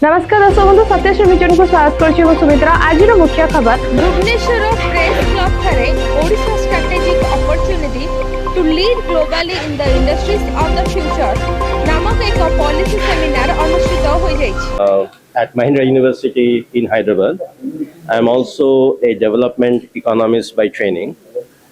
नमस्कार दर्शक बंधु सत्यश्री मिजन को स्वागत करछि सुमित्रा। आज मुख्य खबर भुवनेश्वर प्रेस क्लब ठारे Odisha strategic opportunity to lead globally in the industries of the future नामक एक पॉलिसी सेमिनार अनुष्ठित हो जाइछि। At Mahindra University in Hyderabad, I am also a development economist by training.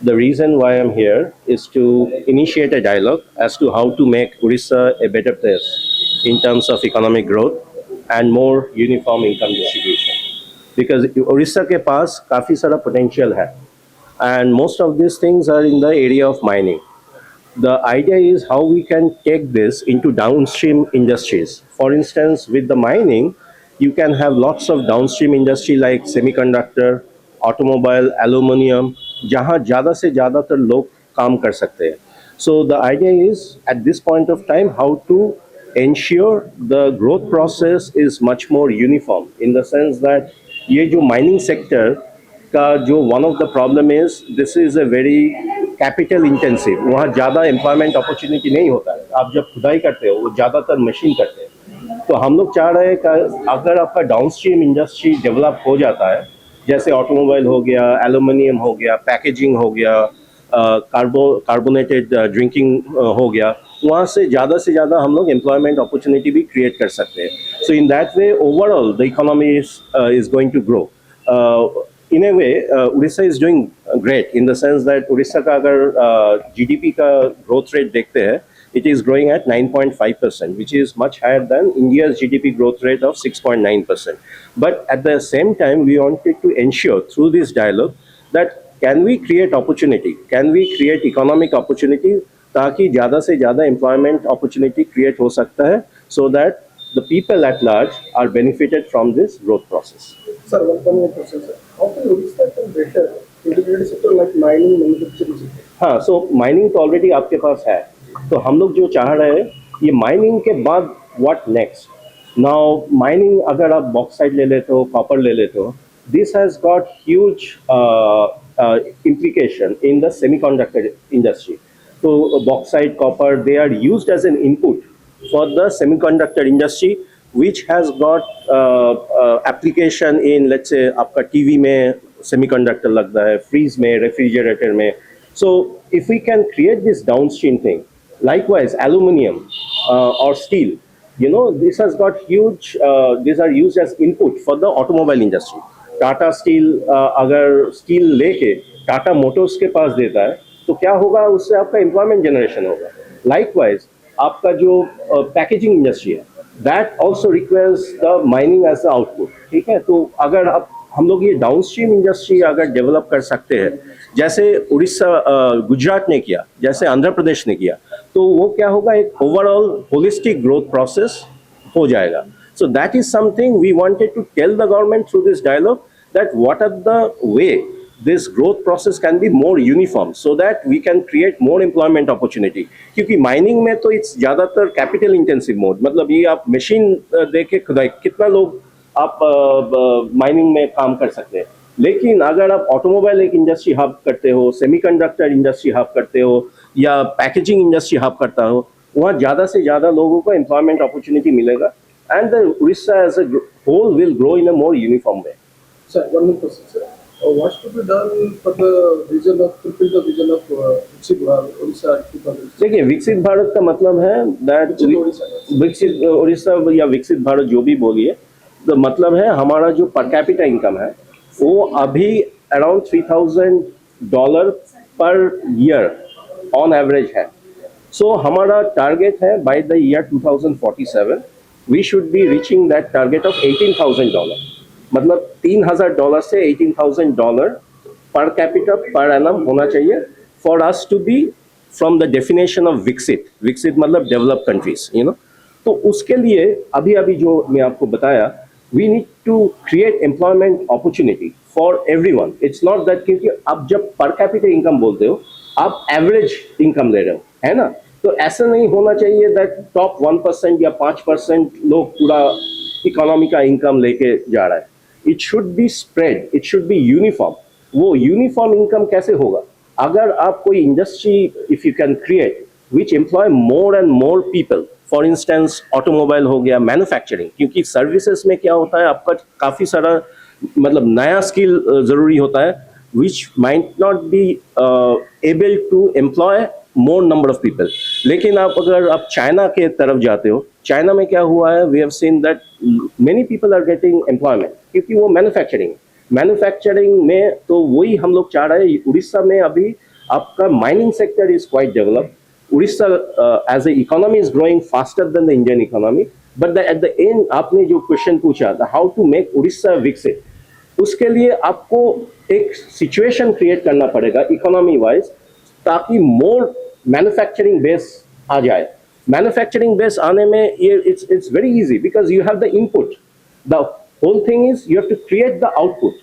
The reason why I am here is to initiate a dialogue as to how to make Odisha a better place in terms of economic growth and more uniform income distribution. Because Odisha के पास काफ़ी सारा potential है, and most of these things are in the area of mining. The idea is how we can take this into downstream industries. For instance, with the mining, you can have lots of downstream industry like semiconductor, automobile, aluminium, जहाँ ज़्यादा से ज़्यादातर लोग काम कर सकते हैं. So the idea is at this point of time how to ensure the growth process is much more uniform in the sense that ये जो mining sector का जो one of the problem is this is a very capital intensive. वहाँ ज़्यादा employment opportunity नहीं होता है. आप जब खुदाई करते हो वो ज़्यादातर मशीन करते हैं. तो हम लोग चाह रहे हैं कि अगर आपका डाउनस्ट्रीम इंडस्ट्री डेवलप हो जाता है, जैसे ऑटोमोबाइल हो गया, एल्यूमिनियम हो गया, पैकेजिंग हो गया, कार्बोनेटेड ड्रिंकिंग हो गया, वहाँ से ज़्यादा हम लोग एम्प्लॉयमेंट अपॉर्चुनिटी भी क्रिएट कर सकते हैं. So in that way overall the economy is going to grow. In a way Orissa is doing great in the sense that Orissa का अगर जीडीपी का ग्रोथ रेट देखते हैं, it is growing at 9.5%, which is much higher than India's GDP growth rate of 6.9%. But at the same time, we wanted to ensure through this dialogue that can we create opportunity, can we create economic opportunity, ताकि ज़्यादा से ज़्यादा employment opportunity create हो सकता है, so that the people at large are benefited from this growth process. Sir, one question, sir. How can Odisha become better integrated sector like mining, manufacturing sector? हाँ, so mining तो already आपके पास है. तो हम लोग जो चाह रहे हैं ये माइनिंग के बाद व्हाट नेक्स्ट. नाउ माइनिंग अगर आप बॉक्साइट ले लेते हो, कॉपर ले लेते हो, this has got huge implication in the semiconductor industry. So bauxite, copper, they are used as an input for the semiconductor industry, which has got application in, let's say, आपका TV में semiconductor लगता है, freeze में, refrigerator में. So if we can create this downstream thing, likewise aluminium or steel, you know, this has got huge, these are used as input for the automobile industry. Tata Steel अगर steel लेके Tata Motors के पास देता है तो क्या होगा, उससे आपका एम्प्लॉयमेंट जनरेशन होगा. लाइकवाइज आपका जो पैकेजिंग इंडस्ट्री है, that also requires the mining as the output. ठीक है, तो अगर आप हम लोग ये डाउनस्ट्रीम इंडस्ट्री अगर डेवलप कर सकते हैं, जैसे उड़ीसा गुजरात ने किया, जैसे आंध्र प्रदेश ने किया, तो वो क्या होगा, एक ओवरऑल होलिस्टिक ग्रोथ प्रोसेस हो जाएगा. So that is something we wanted to tell the government through this dialogue that what are the way this growth process can be more uniform so that we can create more employment opportunity. क्योंकि mining में तो it's ज़्यादातर capital intensive mode, मतलब ये आप machine देके खुदाई, कितना लोग आप माइनिंग में काम कर सकते हैं. लेकिन अगर आप ऑटोमोबाइल एक इंडस्ट्री हब करते हो, सेमीकंडक्टर इंडस्ट्री हब करते हो, या पैकेजिंग इंडस्ट्री हब करता हो, वहाँ ज़्यादा से ज़्यादा लोगों को एम्प्लॉयमेंट अपॉर्चुनिटी मिलेगा, and the Orissa as a whole will grow in a more uniform way. Sir, one more question, sir. What should be done for the vision of fulfill the vision of Viksit Bharat Odisha 2030? देखिए, विकसित भारत का मतलब है that विकसित उड़ीसा या विकसित भारत जो भी बोलिए, तो मतलब है हमारा जो पर कैपिटा इनकम है वो अभी around $3,000 per year on average है. सो हमारा टारगेट है by the year 2047 we should be reaching that target of $18,000. मतलब $3,000 से $18,000 पर कैपिटा पर एनम होना चाहिए for us to be from the definition of विकसित. विकसित मतलब डेवलप कंट्रीज, यू नो. तो उसके लिए अभी जो मैं आपको बताया, we need to create employment opportunity for everyone. It's not that क्योंकि आप जब per capita income बोलते हो, आप average income ले रहे हो, है ना. तो ऐसा नहीं होना चाहिए that top 1% या 5% लोग पूरा इकोनॉमी का इनकम लेके जा रहा है. It should be spread, it should be uniform. वो यूनिफॉर्म इनकम कैसे होगा, अगर आप कोई industry if you can create which employ more and more people for instance automobile हो गया, मैन्युफैक्चरिंग, क्योंकि सर्विसेज में क्या होता है आपका काफ़ी सारा मतलब नया स्किल ज़रूरी होता है which might not be able to employ more number of people. लेकिन अगर आप चाइना के तरफ जाते हो, चाइना में क्या हुआ है, we have seen that many people are getting employment क्योंकि वो मैन्युफैक्चरिंग में तो वही हम लोग चाह रहे हैं। उड़ीसा में अभी आपका mining sector is quite developed. Orissa as a economy is growing faster than the Indian economy, but at the end आपने जो क्वेश्चन पूछा था हाउ टू मेक उड़ीसा विकसित, उसके लिए आपको एक सिचुएशन क्रिएट करना पड़ेगा इकोनॉमी वाइज, ताकि मोर मैन्युफैक्चरिंग बेस आ जाए। मैन्युफैक्चरिंग बेस आने में ये it's very easy because you have the input. The whole thing is you have to create the output,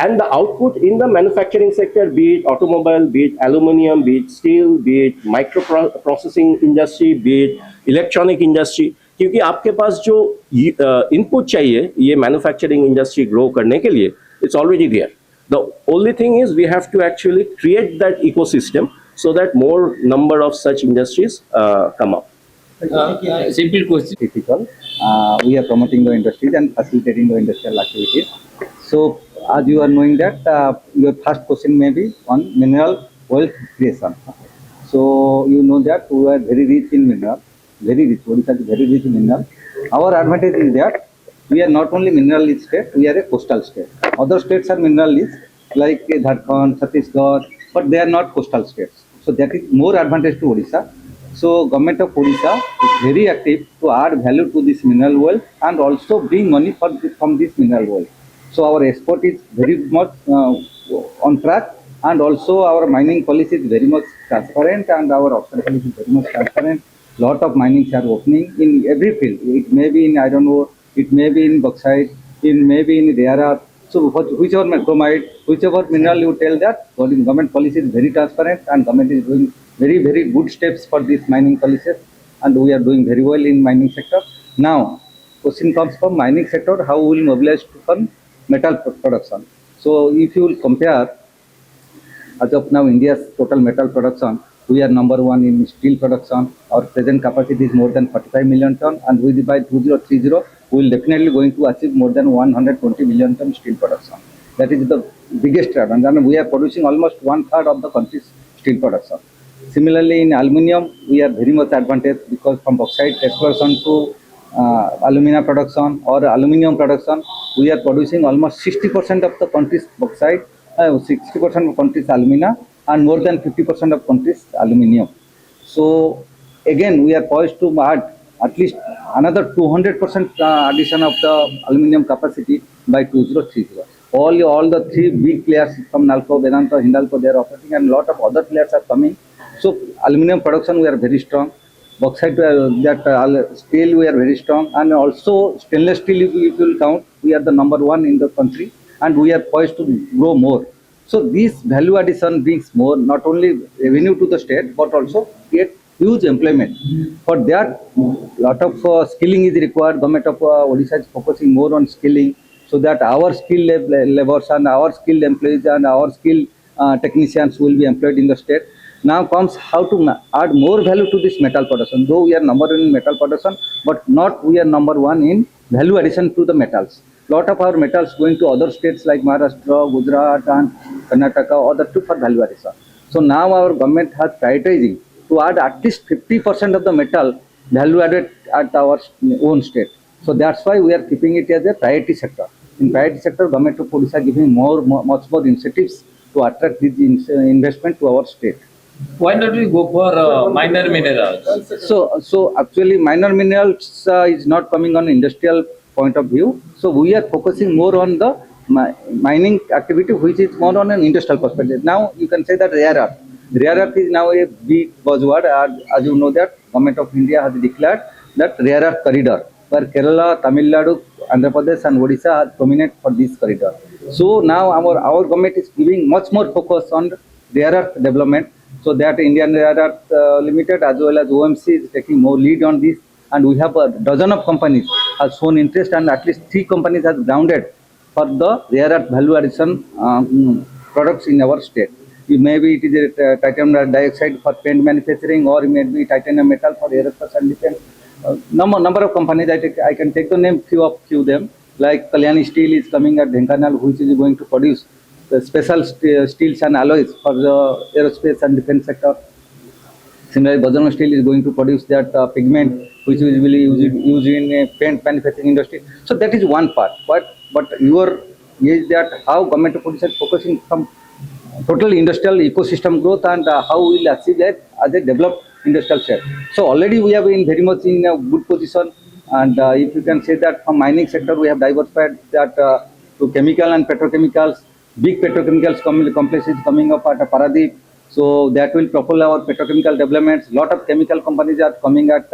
and the output in the manufacturing sector, be it automobile, be it aluminum, be it steel, be it microprocessing industry, be it electronic industry, क्योंकि आपके पास जो input चाहिए ये manufacturing industry grow करने के लिए, it's already there. The only thing is we have to actually create that ecosystem so that more number of such industries come up. Simple question. Typical. We are promoting the industries and facilitating the industrial activities. So, as you are knowing that your first question may be on mineral wealth creation. So, you know that we are very rich in mineral, very rich. Odisha is very rich in mineral. Our advantage is that we are not only mineral rich state, we are a coastal state. Other states are mineral rich, like Jharkhand, Chhattisgarh, but they are not coastal states. So that is more advantage to Odisha. So government of Odisha is very active to add value to this mineral wealth and also bring money from this mineral wealth. So our export is very much on track, and also our mining policy is very much transparent, and our auction policy is very much transparent. Lot of minings are opening in every field. It may be in iron ore, it may be in bauxite, it may be in rare earth. So whichever chromite, whichever mineral you tell that, government policy is very transparent, and government is doing very, very good steps for these mining policies, and we are doing very well in mining sector. Now, question comes from mining sector, how we will mobilize to fund metal production. So if you will compare, as of now, India's total metal production, we are number one in steel production. Our present capacity is more than 45 million ton, and with by 2030, we will definitely going to achieve more than 120 million ton steel production. That is the biggest advantage, and we are producing almost 1/3 of the country's steel production. Similarly, in aluminium, we are very much advantage because from bauxite exploration to alumina production or aluminium production, we are producing almost 60% of the country's bauxite, 60% of country's alumina, and more than 50% of country's aluminium. So again, we are poised to add at least another 200% addition of the aluminium capacity by 2030. All the three big players from Nalco, Vedanta, Hindalco, they are operating, and lot of other players are coming. So aluminium production we are very strong. Bauxite, steel we are very strong, and also stainless steel if you will count, we are the number one in the country, and we are poised to grow more. So this value addition brings more, not only revenue to the state, but also create huge employment. For that, lot of skilling is required. Government of Odisha is focusing more on skilling, so that our skilled laborers and our skilled employees and our skilled technicians will be employed in the state. Now comes how to add more value to this metal production. Though we are number one in metal production, but not we are number one in value addition to the metals. Lot of our metals going to other states like Maharashtra, Gujarat, and Karnataka, other two for value addition. So now our government has prioritizing to add at least 50% of the metal value added at our own state. So that's why we are keeping it as a priority sector. In priority sector, government of Odisha giving much more incentives to attract this investment to our state. Why not we go for minor minerals? So actually minor minerals is not coming on industrial point of view. So we are focusing more on the mining activity, which is more on an industrial perspective. Now you can say that rare earth. Rare earth is now a big buzzword. As you know that Government of India has declared that rare earth corridor, where Kerala, Tamil Nadu, Andhra Pradesh and Odisha are prominent for this corridor. So now our government is giving much more focus on rare earth development, so that Indian Rare Earth Limited as well as OMC is taking more lead on this, and we have a dozen of companies have shown interest, and at least 3 companies have grounded for the rare earth value addition products in our state. Maybe it is titanium dioxide for paint manufacturing, or it may be titanium metal for aerospace and defense, number of companies. I can take the name few them. Like Kalyani Steel is coming at Dhenkanal, which is going to produce the special steels and alloys for the aerospace and defense sector. Similarly, Bajrang Steel is going to produce that pigment which is really used in paint manufacturing industry. So that is one part. But your is that how government of Odisha is focusing from total industrial ecosystem growth and how we will achieve that as a developed industrial sector. So already we have been very much in a good position, and if you can say that from mining sector we have diversified that to chemical and petrochemicals. Big petrochemicals complex is coming up at Paradip. So that will propel our petrochemical developments. Lot of chemical companies are coming at